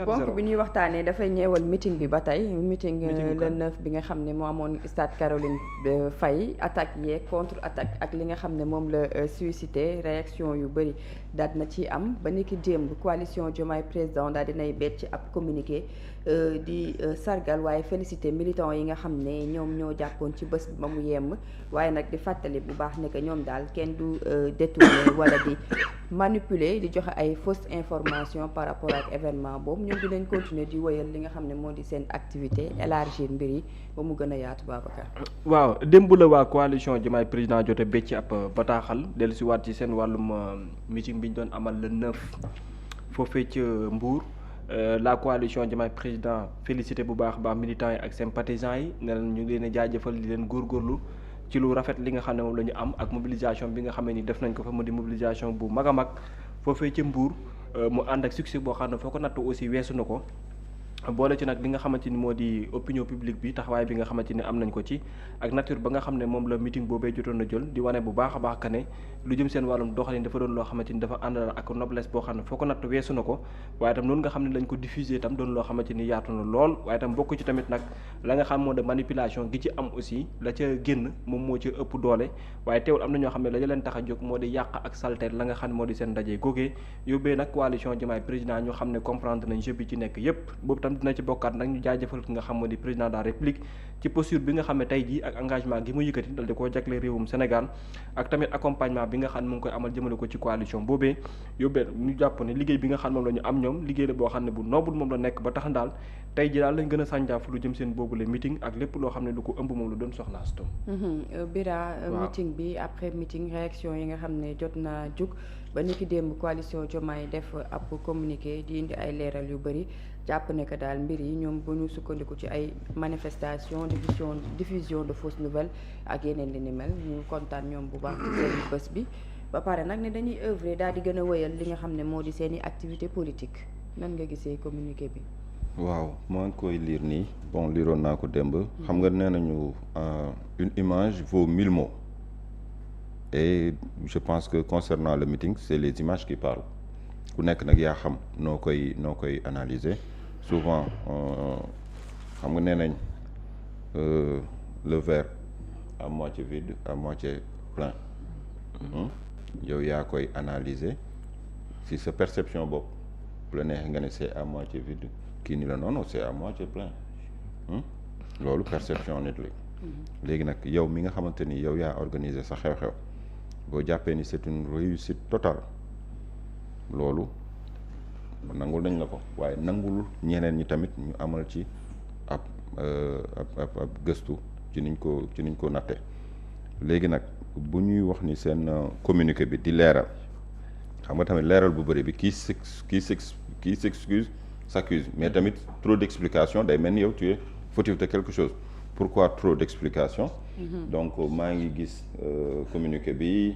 ponk bi ñuy waxtaanee dafay ñeewal meeting bi ba tey meeting le 9 bi nga xam ne moo amoon stade Caroline Faye attaque yeeg contre attaque ak li nga xam ne moom la suscité réaction yu bëri daal na ci am ba niki démb coalition Diomaye président daal dinay bet ci ab communiqué di sargal waaye félicité militants yi nga xam ne ñoom ñoo jàppoon ci bés bi ba mu yemm waaye nag di fàttali bu baax ne que ñoom daal kenn du détourné wala di manipuler di joxe ay fausse information par rapport ak événement boobu ñoom dinañ continuer di wëyal li nga xam ne moo di seen activité élargir mbir yi ba mu gën a yaatu Babacar. waaw démb la waa coalition Diomaye président jote becc ab bataaxal dellusiwaat ci seen wàllum meeting bi ñu doon amal le 9 foofee ca Mbour. La coalition Diomaye président félicité bu baax militants yi ak sympathisants yi ne leen ñu ngi leen a jaajëfal di leen góorgóorlu ci lu rafet li nga xam ne moom la ñu am ak mobilisation bi nga xam ne ni def nañ ko fa mu di mobilisation bu mag a mag foofee ca Mbour mu ànd ak succès boo xam ne foo ko natt aussi weesu na ko boole ci nag li nga xamante ni moo di opinion publique bi taxawaay bi nga xamante ni am nañ ko ci ak nature ba nga xam ne moom la meeting boobee jotoon na jël di wane bu baax a baax que ne lu jëm seen wàllum doxalin dafa doon loo xamante ni dafa ànd ak noblesse boo xam ne foo ko natt weesu na ko waaye itam noonu nga xam ne lañ ko diffuser itam doon loo xamante ni yaatu na lool waaye itam bokk ci tamit nag la nga xam moo de manipulation gi ci am aussi la ca génn moom moo ci ëpp doole waaye teewul am na ñoo xam ne la leen tax a jóg moo di yàq ak salter la nga xam ne moo di seen ndaje googee yóbbee nag coalition Diomaye président ñu xam ne comprendre nañ jeu bi ci nekk yépp boobu tam dina ci bokkaat nag ñu jaajëfal ki nga xam moo di président de la république ci posture bi nga xam ne tey jii ak engagement gi mu yëkkati dal di koo jagle réewum Sénégal ak tamit accompagnement bi nga xam ne mu ngi koy amal jëmale ko ci coalition boobee yóbbee ñu jàpp ne liggéey bi nga xam ne moom la ñu am ñoom liggéey la boo xam ne bu noble moom la nekk ba tax daal tey ji daal lañ gën a sànjaaf lu jëm seen boobule meeting ak lépp loo xam ne lu ko ëmb moom la doon soxlaas tom Bira meeting bi après meeting réaction yi nga xam ne jot naa jug ba niki démb coalition Diomaye def ab communiqué di indi ay leeral yu bëri jàpp ne que daal mbir yi ñoom bu ñu sukkandiku ci ay manifestation diffusion de fausses nouvelles ak yeneen li ni mel ñu kontaan ñoom bu baax ci seen bés bi ba pare nag ne dañuy œuvrer daal di gën a wëyal li nga xam ne moo di seen i activité politique nan nga gisee communiqué bi. waaw maa ngi koy lire nii bon liroon naa ko démb. xam nga nee nañu une image vaut 1000 mots et je pense que concernant le meeting c'est les images qui parlent ku nekk nag yaa xam noo koy analyser souvent xam nga nee nañ le verre à moitié vide à moitié plein yow yaa koy analyser si sa perception bopp bu la neexee nga ne c'est à moitié vide kii ni la non c'est à moitié plein loolu perception nit la léegi nag yow mi nga xamante ni yow yaa organiser sa xew-xew boo jàppee ni c'est une réussite totale loolu nangul nañ la ko waaye nangulul ñeneen ñi tamit ñu amal ci ab gëstu ci niñ ko natte léegi nag bu ñuy wax ni seen communiqué bi di leeral xam nga tamit leeral bu bëri bi kii s'excuse s'accuse mais tamit trop d'explication day mel ni yow tu es fautif de quelque chose pourquoi trop d'explication donc maa ngi gis communiqué bi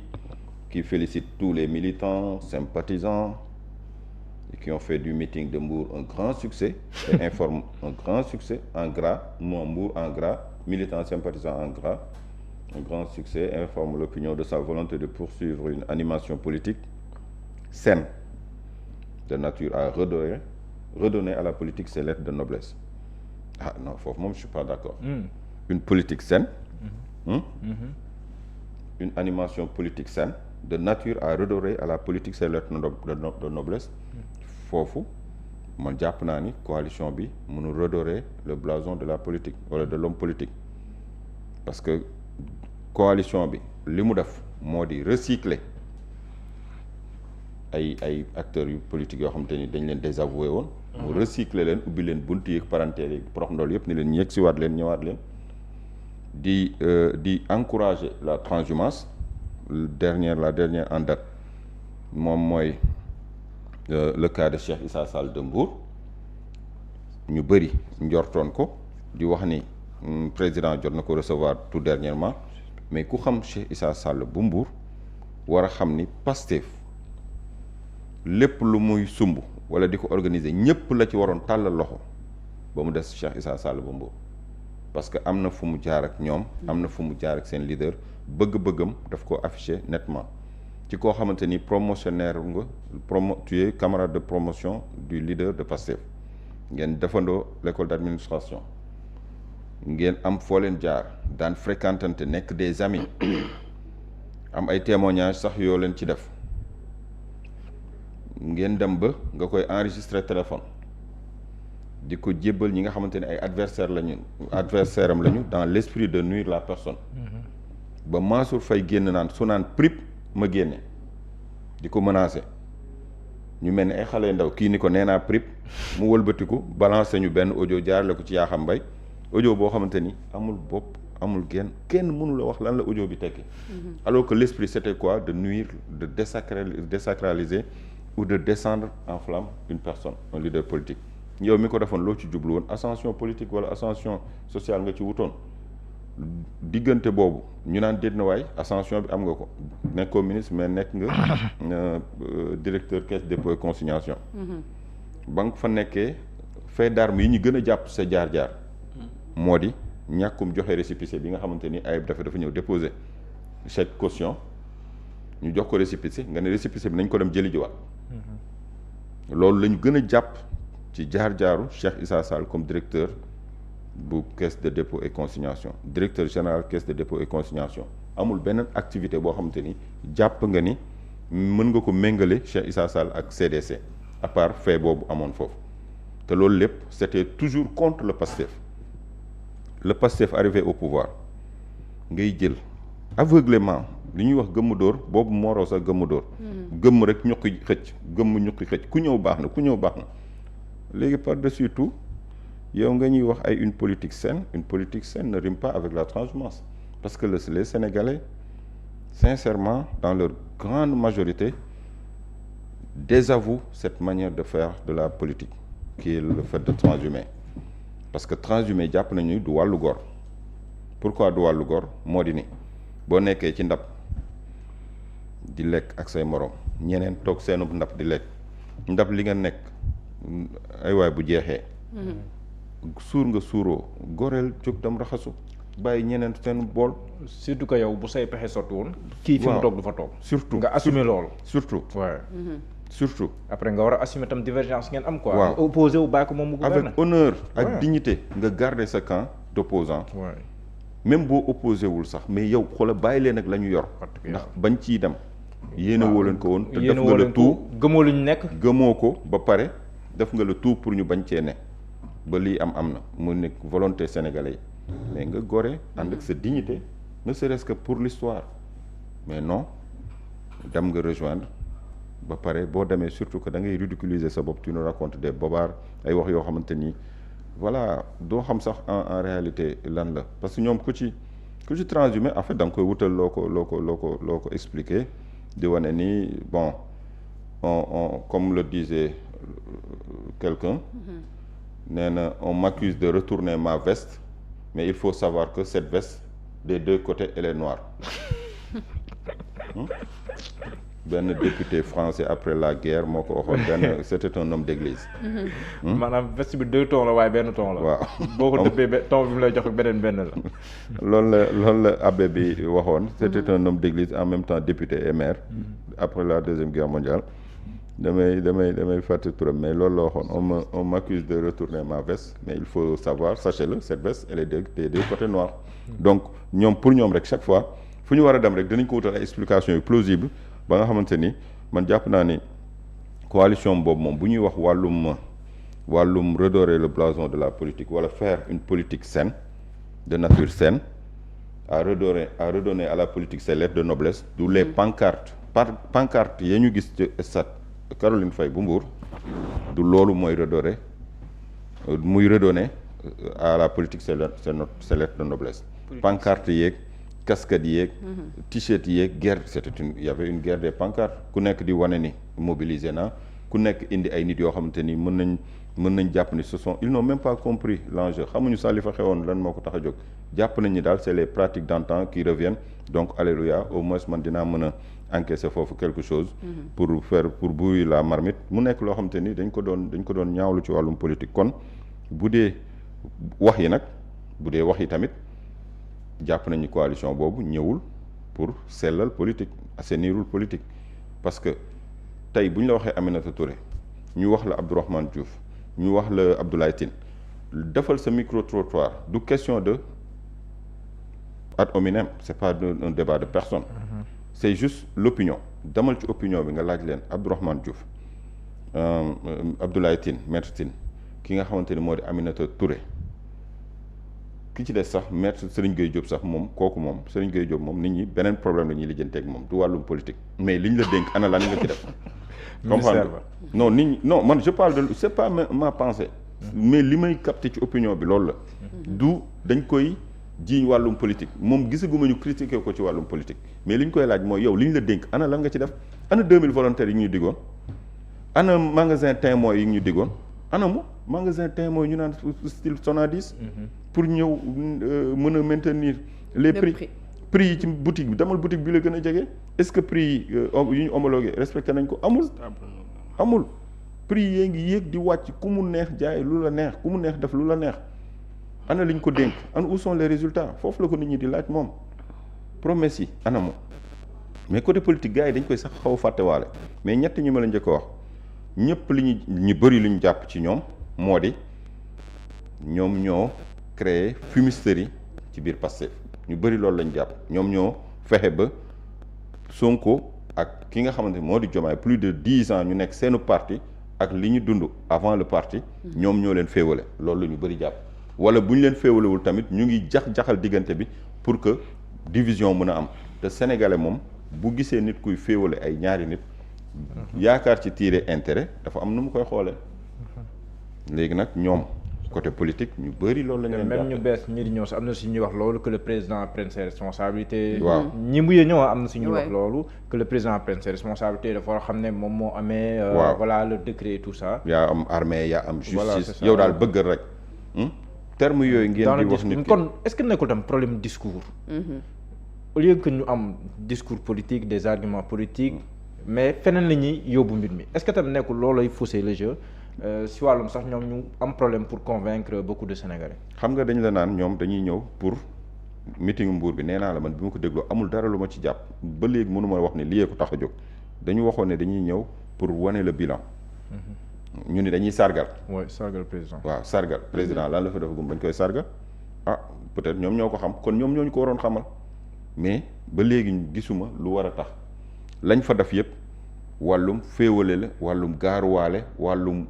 qui félicite tous les militants sympathisants qui ont fait du meeting de Mbour un grand succès et informe un grand succès en gras Mbour en gras militants sympathisants en gras un grand succès informe l'opinion de sa volonté de poursuivre une animation politique saine de nature à redonner à la politique ses lettres de noblesse ah non foofu moom je suis pas d'accord une politique saine une animation politique saine de nature à redorer à la politique ses lettres de noblesse foofu man jàpp naa ni coalition bi mënul redorer le blason de la politique wala de l'homme politique parce que coalition bi li mu def moo di recycler ay acteurs yu politique yoo xamante ni dañ leen désavoué woon mu recycler leen ubbi leen bunt yi parenthèses yi porox ndool yëpp ni leen yegg si waat leen ñëwaat leen di encourager la transhumance la dernière en date moom mooy le cas de Cheikh Issa Sall de Mbour ñu bëri njortoon ko di wax ni président jot na ko recevoir tout dernièrement mais ku xam Cheikh Issa Sall bu Mbour war a xam ni Pastef lépp lu muy sumb wala di ko organiser ñëpp la ci waroon tàllal loxo ba mu des Cheikh Issa Sall bu Mbour parce que am na fu mu jaar ak ñoom am na fu mu jaar ak seen leader bëgg-bëggam daf ko afficher nettement ci koo xamante ni promotionnaire nga tu es camarade de promotion du leader de Pastef ngeen defandoo l'école d'administration ngeen am foo leen jaar daan fréquentante nekk des amis am ay témoignages sax yoo leen ci def ngeen dem ba nga koy enregistrer téléphone di ko jébbal ñi nga xamante ne ay adversaire am lañu dans l'esprit de nuire la personne ba Mansour Faye génn naan su naan prip ma génne di ko menacer ñu mel ni ay xale ndaw kii ni ko nee naa prip mu wëlbatiku balancer ñu benn audio jaarale ko ci Yakham Mbaye audio boo xamante ni amul bopp amul genn kenn mënu la wax lan la audio bi tekki alors que l'esprit c'était quoi de nuire de désacraliser ou de descendre en flamme une personne un leader politique yow mi ko defoon loo ci jublu woon ascension politique wala ascension sociale nga ci wutoon diggante boobu ñu naan déet na waay ascension bi am nga ko nekkoo ministre mais nekk nga directeur caisse dépôt et consignation ba nga fa nekkee fait d'armes yi ñu gën a jàpp sa jaar-jaar moo di ñàkkum joxe récépissé bi nga xamante ni Ayib dafa ñëw déposer chèque caution ñu jox ko récépissé nga ne récépissé bi nañ ko dem jëli jiwaat loolu la ñu gën a jàpp ci jaar-jaaru Cheikh Issa Sall comme directeur bu caisse de dépôt et consignation directeur général caisse de dépôt et consignation amul benn activité boo xamante ni jàpp nga ni mën nga ko méngale Cheikh Issa Sall ak CDC à part fait boobu amoon foofu te loolu lépp c'était toujours contre le Pastef arrivé au pouvoir ngay jël aveuglément li ñuy wax gëmm dóor boobu mooroo sax gëmm dóor gëmm rek ñuqi xëcc ku ñëw baax na léegi par-dessus tout yow nga ñuy wax ay une politique saine ne rime pas avec la transhumance parce que les Sénégalais sincèrement dans leur grande majorité désavouent cette manière de faire de la politique qui est le fait de transhumer parce que transhumer jàpp nañu du wàllu góor pourquoi du wàllu góor moo di ni boo nekkee ci ndab di lekk ak say moroom ñeneen toog seenu ndab di lekk ndab li nga nekk ay waay bu jeexee suur nga suuroo goreel jóg dem raxasu bàyyi ñeneen seen bool surtout que yow bu say pexe sotti woon kii fi mu toog du fa toog surtout nga assumer loolu surtout surtout après nga war a assumer tam divergence ngeen am quoi waaw opposé wu bàyyi ko moom mu gouverner avec honneur ak dignité nga garder sa camp d'opposant même boo opposé wul sax mais yow xoola bàyyi leen ak la ñu yor ndax bañ ciy dem yéene woo leen ko woon te def nga le tout gëmoo lu ñu nekk gëmoo ko ba pare def nga le tout pour ñu bañ cee ne ba lii am na mu nekk volonté sénégalais yi mais nga gore ànd ak sa dignité ne serait-ce que pour l'histoire mais non dem nga rejoindre ba pare boo demee surtout que da ngay ridiculiser sa bopp tu nous racontes des bobards ay wax yoo xamante ni voilà doo xam sax en réalité lan la parce que ñoom ku ci transhumé en fait da nga koy wutal loo ko expliquer di wane ni bon on comme le disait quelqu'un nee na on m'accuse de retourner ma veste mais il faut savoir que cette veste des deux côtés elle est noire benn député français après la guerre moo ko waxoon benn c'était un homme d'église maanaam veste bi deux tons la waaye benn ton la waaw boo ko dëppee ton bi mu lay jox benn la loolu la abbé bi waxoon c'était un homme d'église en même temps député et maire après la deuxième guerre mondiale damay fàtte turam mais loolu la waxoon on m'accuse de retourner ma veste mais il faut savoir sachez-le cette veste elle est des deux côtés noirs donc ñoom pour ñoom rek chaque fois fu ñu war a dem rek dinañ ko wutal ay explications yu plausibles ba nga xamante ni man jàpp naa ni coalition boobu moom bu ñuy wax wàllum redorer le blason de la politique wala faire une politique saine de nature saine à redonner à la politique ses lettres de noblesse d'où les pancartes ya ñu gis ci stade Caroline Faye bu Mbour du loolu mooy redonner à la politique ses lettres de noblesse pancarte yeeg casquette yeeg t-shirt yeeg guerre il y avait une guerre des pancartes ku nekk di wane ni mobilisé na ku nekk indi ay nit yoo xamante ni mën nañ jàpp ni ils n'ont même pas compris l'enjeu xamuñu sax li fa xewoon lan moo ko tax a jóg jàpp nañ ni daal c'est les pratiques d'antan qui reviennent donc alléluia au moins man dinaa mën a encaisser foofu quelque chose pour bouillir la marmite mu nekk loo xamante ni dañ ko doon ñaawlu ci wàllum politique kon bu dee wax yi tamit jàpp nañu coalition boobu ñëwul pour sellal politique assainirul politique parce que tey bu ñu la waxee Aminata Touré ñu wax la Abdourahmane Diouf ñu wax la Abdoulaye Tine defal sa micro trottoir du question de ad hominem c'est pas un débat de personne c'est juste l'opinion demal ci opinion bi nga laaj leen Abdourahmane Diouf Abdoulaye Tine maître Tine ki nga xamante ni moo di Aminata Touré ki ci des sax maître Serigne Gueye Diop sax moom kooku moom Serigne Gueye Diop moom nit ñi beneen problème la ñuy lijjanteeg moom du wàllum politique mais liñ la dénk ana lan nga ci def comprendre non nit ñi non man je parle de c'est pas ma pensée mais li may capté ci opinion bi loolu la du dañ koy jiiñ wàllum politique moom gisaguma ñu critiquer ko ci wàllum politique mais li ñu koy laaj mooy yow li ñu la dénk ana lan nga ci def ana 2000 volontaires yi ñu diggoon ana magasin témoin yi ñu diggoon ana mu magasin témoin ñu naan style Sonadis pour ñëw mën a maintenir les prix yi ci boutique bi demal boutique bi la gën a jege est-ce que prix yi ñu homologué respecté nañ ko amul prix yee ngi yéeg di wàcc ku mu neex jaay lu la neex ku mu neex def lu la neex ana liñ ko dénk ana où sont les résultats foofu la ko nit ñi di laaj moom promesse yi ana moom mais côté politique gars yi dañ koy sax xaw a fàttewaale mais ñett ñi ma la njëkk a wax ñëpp li ñu bëri li ñu jàpp ci ñoom moo di ñoom ñoo créé fumisterie ci biir Pastef ñu bëri loolu lañ jàpp ñoom ñoo fexe ba Sonko ak ki nga xamante ni moo di Diomaye plus de 10 ans ñu nekk seenu parti ak li ñu dund avant le parti ñoom ñoo leen féewale loolu la ñu bëri jàpp wala bu ñu leen féewalewul tamit ñu ngi jaxal diggante bi pour que division mën a am te sénégalais moom bu gisee nit kuy féewale ay ñaari nit yaakaar ci tirer intérêt dafa am nu mu koy xoolee léegi nag ñoom côté politique ñu bëri loolu la ñu leen même ñu bees ñi di ñëw sax am na si ñuy wax loolu que le président prenne ses responsabilités. waaw ñi mujjee ñëw am na si ñuy wax loolu que le président prenne ses responsabilités dafa war a xam ne moom moo amee. voilà le décret et tout ça. yaa am armée yaa am justice ça. yow daal bëgg rek terme yooyu ngeen di wax nit kon est-ce que nekkul tam problème discours. au lieu que ñu am discours politique des arguments politiques mais feneen la ñuy yóbbu mbir mi est-ce que tam nekkul loolay fausser le jeu. si wàllum sax ñoom ñu am problème pour convaincre beaucoup de Sénégalais. xam nga dañ la naan ñoom dañuy ñëw pour meeting Mbour bi nee naa la man bi ma ko dégloo amul dara lu ma ci jàpp ba léegi mënu ma wax ne lii ko tax a jóg dañu waxoon ne dañuy ñëw pour wane le bilan. ñu ni dañuy sargal. oui sargal président. waaw sargal président lan la fa defagum bañ koy sargal peut-être ñoom ñoo ko xam kon ñoom ñoo ñu ko waroon xamal mais ba léegi gisuma lu war a tax lañ fa def yëpp wàllum féewale la wàllum gaaruwaale wàllum.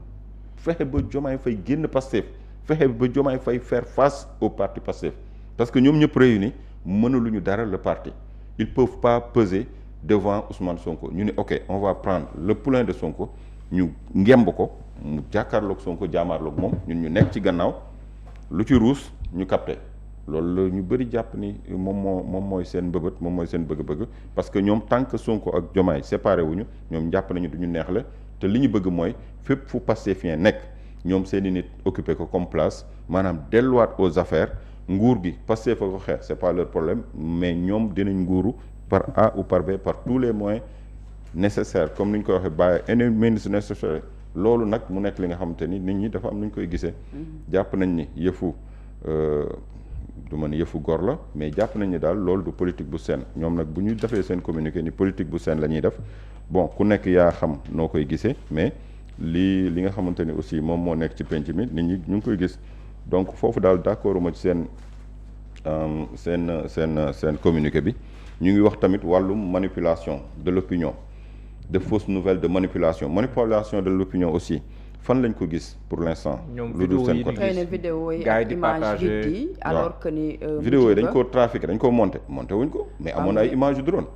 fexe ba Diomaye Faye génn Pastef fexe ba Diomaye Faye faire face au parti Pastef parce que ñoom ñëpp réunis mënaluñu dara le parti ils peuvent pas peser devant Ousmane Sonko ñu ne ok on va prendre le poulain de Sonko ñu ngemb ko mu jàkkaarloog Sonko jaamaarloog moom ñun ñu nekk ci gannaaw lu ci ruus ñu capté loolu la ñu bëri jàpp ni moom mooy seen mbëbët moom mooy seen bëgg-bëgg parce que ñoom tant que Sonko ak Diomaye séparé wuñu ñoom jàpp nañu duñu neexle te li ñu bëgg mooy fépp fu Pastefien nekk ñoom seeni nit occupé ko comme place maanaam delluwaat aux affaires nguur gi Pastef fa ko xeex c'est pas leur problème mais ñoom dinañ nguuru par A ou par B par tous les moyens nécessaires comme ni ñu koy waxee by any means necessary loolu nag mu nekk li nga xamante ni nit ñi dafa am nu ñu koy gisee jàpp nañ ni yëfu du ma ni yëfu gor la mais jàpp nañ ni daal loolu du politique bu saine ñoom nag bu ñu defee seen communiqué ni politique bu saine la ñuy def bon ku nekk yaa xam noo koy gisee mais li nga xamante ni aussi moom moo nekk ci penc mi nit ñi ñu ngi koy gis donc foofu daal d'accord ma ci seen communiqué bi ñu ngi wax tamit wàllum manipulation de l'opinion de fausses nouvelles de manipulation de l'opinion aussi fan lañ ko gis pour l'instant. lu dul seen côté xëy na vidéo yi ak image yi alors que ni. vidéo yi dañ koo trafiqué dañ koo monté wuñ ko mais amoon ay image yu drone.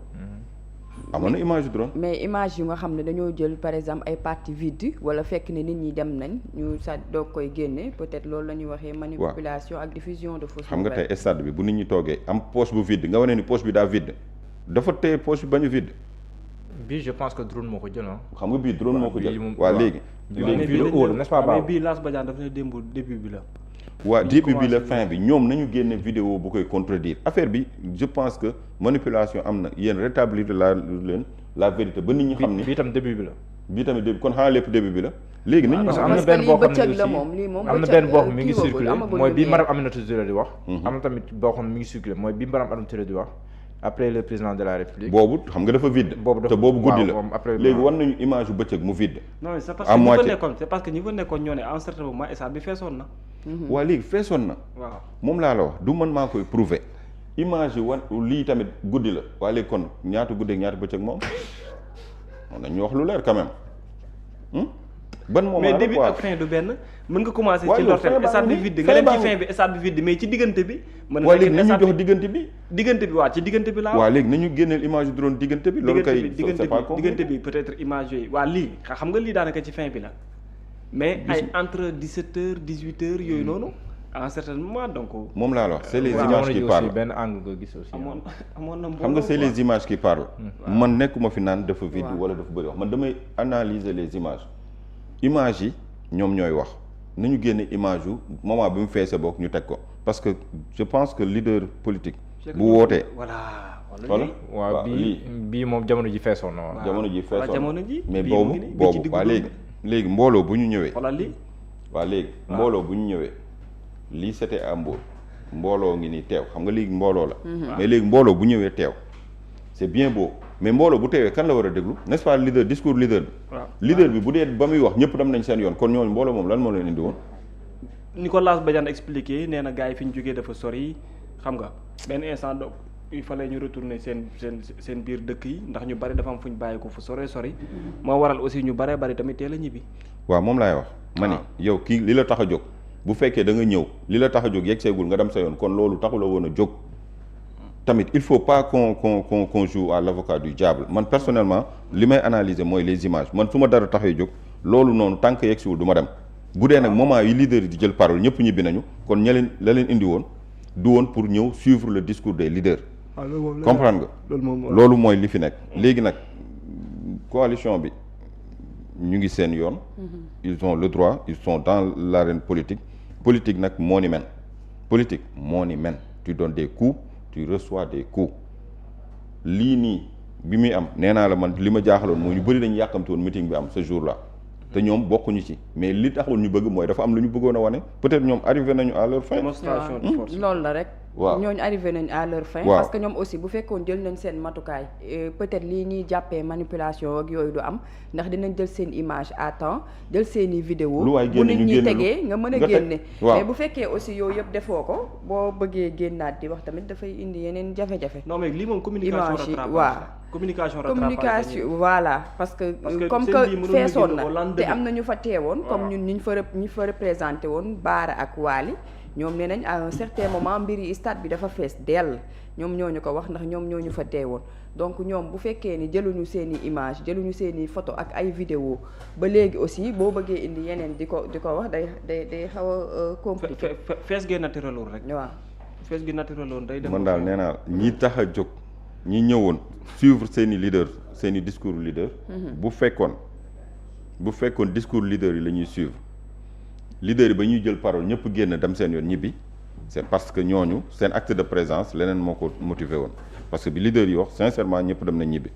amoon na image yu drone. mais image yu nga xam ne dañoo jël par exemple ay parties vides wala fekk ne nit ñi dem nañ ñu sa doog koy génne peut-être loolu la ñuy waxee. manipulation ak diffusion de fausses nouvelles. xam nga tey stade bi bu nit ñi toogee am poche bu vide nga wane ni poche bi daa vide dafa téye poche bi bañ a vide. bii je pense que drone moo ko jël xam nga bii drone moo ko jël waaw léegi. n'est-ce pas mais bii Lass Badiane dafa ne démb début bi la. waa début bi la fin bi ñoom nañu génne vidéo bu koy contredire affaire bi je pense que manipulation am na yéen rétablir la vérité ba nit ñi xam ni bii tam début bi la. bii tamit début kon xanaa lépp début bi la. léegi nañu parce que am na benn boo xam ne am na benn boo xam mi ngi circulé mooy bi Maram Aminata Touré di wax. am na tamit boo xam mi ngi circulé mooy bi Maram Aminata Touré di wax après le président de la République. boobu xam nga dafa vide. te boobu guddi la léegi war nañu image yu bëccëg mu vide. non c'est parce que ñi fa nekkoon ñoo ne à un certain moment stade bi feesoon na. waa léegi feesoon na. waaw moom laa la wax du man maa koy prouver image yi lii tamit guddi la waa léegi kon ñaata guddi ak ñaata bëccëg moom on nañu wax lu leer quand même. ban moment mais début ak fin du benn mën nga commencer ci ndorteel stade bi vide nga dem ci fin bi stade bi vide mais ci diggante bi mën na léegi nañu jox diggante bi waaw ci diggante bi laa waaw léegi nañu génneel image yu drone diggante bi loolu kay diggante bi peut-être image yooyu waa lii xam nga lii daanaka ci fin bi la mais ay entre 17h 18h yooyu noonu à un certain moment donc moom laa la wax c'est les images qui parlent benn angle nga gis aussi amoon na xam nga c'est les images qui parlent man nekkuma fi naan dafa vide wala dafa bëri wax man damay analyser les images yi ñoom ñooy wax nañu génne image yu moment bi mu feese bokk ñu teg ko parce que je pense que leader politique bu wootee voilà waaw bii moom jamono ji feesoon na waaw jamono ji feesoon jamono ji mais boobu waa léegi mbooloo bu ñu ñëwee waa léegi mbooloo bu ñu ñëwee lii c'était à Mbour mbooloo ngi ni teew xam nga léegi mbooloo la mais léegi mbooloo bu ñëwee teew c'est bien beau mais mbooloo bu teewee kan la war a déglu n'est-ce pas discours leader bi bu dee ba muy wax ñëpp dem nañ seen yoon kon ñooñu mbooloo moom lan moo leen indi woon Nicolas Badiane expliqué nee na gars yi fi ñu jógee dafa sori xam nga benn instant donc il fallait ñu retourner seen biir dëkk yi ndax ñu bari dafa am fu ñu bàyyi ko fu sori moo waral aussi ñu bari tamit teel a ñibbi waaw moom laay wax ma ni yow kii li la tax a jóg bu fekkee da nga ñëw li la tax a jóg yegg seegul nga dem sa yoon kon loolu taxu la woon a jóg tamit il faut pas qu'on joue à l'avocat du diable man personnellement li may analyser mooy les images man su ma dara taxee jóg loolu noonu tant que yegsiwul du ma dem bu dee nag moment yi leader yi di jël parole ñëpp ñibbi nañu kon la leen indi woon du woon pour ñëw suivre le discours des leaders comprendre nga loolu mooy li fi nekk léegi nag coalition bi ñu ngi seen yoon ils ont le droit ils sont dans l'arène politique nag moo ni men tu donnes des coups tu reçois des coups lii nii bi muy am nee naa la man li ma jaaxaloon mooy ñu bëri dañu yàkkamti woon meeting bi am ce jour là te ñoom bokkuñu ci mais li taxul ñu bëgg mooy dafa am lu ñu bëggoon a wane peut-être ñoom arrivé nañu à leur fin. démonstration de force loolu la rek. waaw ñooñu arrivé nañ à leur fin. parce que ñoom aussi bu fekkoon jël nañ seen matukaay peut-être lii ñuy jàppee manipulation ak yooyu du am ndax dinañ jël seen image à temps jël seen i vidéo bu nit ñi tegee nga mën a génne. mais bu fekkee aussi yooyu yëpp defoo ko boo bëggee génnaat di wax tamit dafay indi yeneen jafe-jafe. non mais lii moom communication voilà parce que comme que feesoon na te am na ñu fa teewoon comme ñun ñu fa représenté woon Baara ak Waly ñoom nee nañ à un certain moment mbir yi stade bi dafa fees dell ñoom ñooñu ko wax ndax ñoom ñooñu fa teewoon donc ñoom bu fekkee ni jëluñu seeni image jëluñu seeni photo ak ay vidéo ba léegi aussi boo bëggee indi yeneen di ko wax day xaw a compliqué. fees gi naturel woon rek. waaw fees gi naturel woon day dem. man daal nee naa ñi tax a jóg ñi ñëwoon suivre seeni leader seeni discours leader. bu fekkoon discours leader yi la ñuy suivre. leader yi ba ñuy jël parole ñëpp génn dem seen yoon ñibbi c'est parce que ñooñu seen acte de présence leneen moo ko motivé woon parce que bi leader yi wax sincèrement ñëpp dem na ñibbi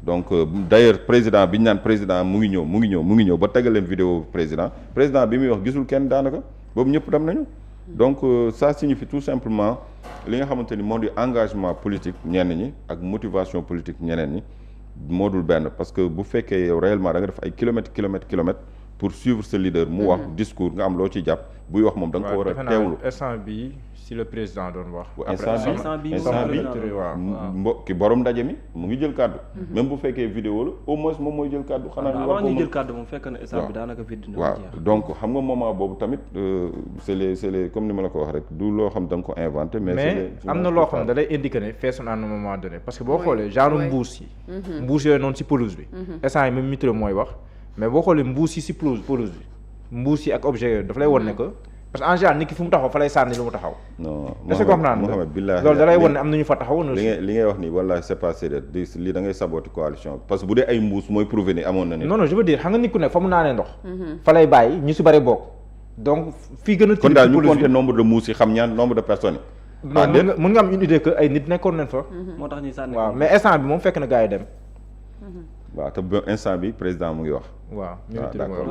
donc d'ailleurs président bi ñu naan président mu ngi ñëw ba tegal leen vidéo président bi muy wax gisul kenn daanaka boobu ñëpp dem nañu donc ça signifie tout simplement li nga xamante ni moo di engagement politique ñenn ñi ak motivation politique ñeneen ñi moo dul benn parce que bu fekkee yow réellement da nga def ay kilomètres pour suivre ce leader mu wax discours nga am loo ci jàpp buy wax moom da nga ko war a teewlu instant bi si le président doon wax instant bi ki borom ndaje mi mu ngi jël kàddu même bu fekkee vidéo la au moins moom mooy jël kàddu xanaa ñu war ko jël kàddu moom fekk na instant bi daanaka vide na waaw donc xam nga moment boobu tamit c'est les comme ni ma la ko wax rek du loo xam da nga ko inventé mais am na loo xam ne da lay indiquer ne feesoon à un moment donné parce que boo xoolee genre mbuus yooyu noonu si pelouse bi instant yi même Mitro mooy wax mais boo xoolee mbuus yi si pelouse bi mbuus yi ak objet yooyu daf lay won ne que parce que en général nit ki fu mu taxaw fa lay sànni lu mu taxaw. non est-ce que comprendre Mohamed billahi loolu da lay won ne am na ñu fa taxaw. li ngay wax nii wallahi c'est pas sérieux lii da ngay saboter coalition parce que bu dee ay mbuus mooy prouver ni amoon na ni. non je veux dire xam nga nit ku ne fa mu naanee ndox. fa lay bàyyi ñu si bëri bokk. donc fii gën a. kon daal ñu compter nombre de mbuus yi xam ñaan nombre de personnes yi. mën nga am une idée que ay nit nekkoon nañ fa. moo tax ñuy sànni waaw mais instant bi moom fekk na gars yi dem. waaw te ba instant bi président mu ngi wax. waaw d'accord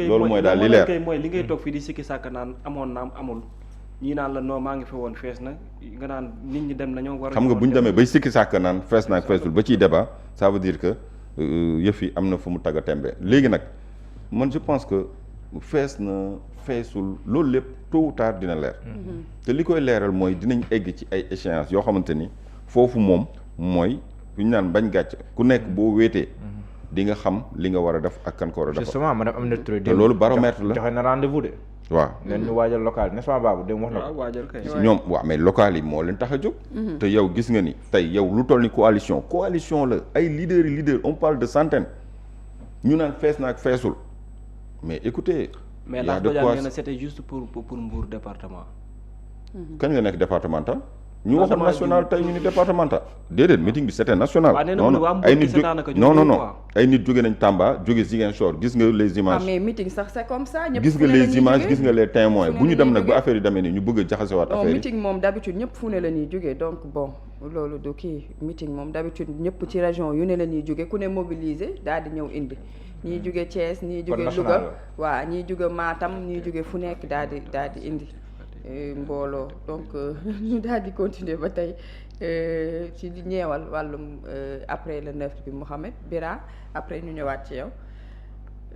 loolu mooy daal li leer mooy li ngay toog fii di sikki sàkk naan amoon naam amul ñii naan la non maa ngi fi woon fees na nga naan nit ñi dem nañoo war xam nga bu ñu demee bay sikki sàkk naan fees naag feesul ba ciy débat ça veut dire que yëf yi am na fu mu tagga tembe léegi nag man je pense que fees na feesul loolu lépp tôt ou tard dina leer te li koy leeral mooy dinañ egg ci ay échéances yoo xamante ni foofu moom mooy fu ñu naan bañ gàcc ku nekk boo wéetee di nga xam li nga war a def ak kan ko war a def justement madame Aminata Touré te loolu baromètre la joxe na rendez-vous de waaw leen ñu waajal local n'est-ce pas Babou dem wax na ko waajal kay ñoom waaw mais local yi moo leen tax a jóg te yow gis nga ni tey yow lu toll ni coalition la ay leader on parle de centaines ñu naan fees na ak feesul mais écoutez mais ndax Badiane nee na c'était juste pour Mbour département kañ nga nekk départemental ñu waxoon national tey ñu ni départemental déedéet meeting bi c'était national non ay nit ay nit jóge nañ Tamba jóge Ziguinchor gis nga les images mais meeting sax c'est comme ça gis nga les images gis nga les témoins bu ñu dem nag ba affaire yi demee ni ñu bëgg a jaxasewaat affaire yi meeting moom d'habitude ñëpp fu ne la ñuy jógee donc bon loolu du kii meeting moom d'habitude ñëpp ci région yu ne la ñuy jógee ku ne mobiliser daal di ñëw indi ñii jóge Thiès ñii jóge Louga waaw ñii jóge Matam ñii jóge fu nekk daal di indi mbooloo donc ñu daal di continuer ba tey ci di ñeewal wàllum après le 9 bi Mouhamed Bira après ñu ñëwaat ci yow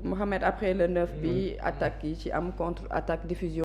Mouhamed après le 9 bi attaque yi ci am contre attaque diffusion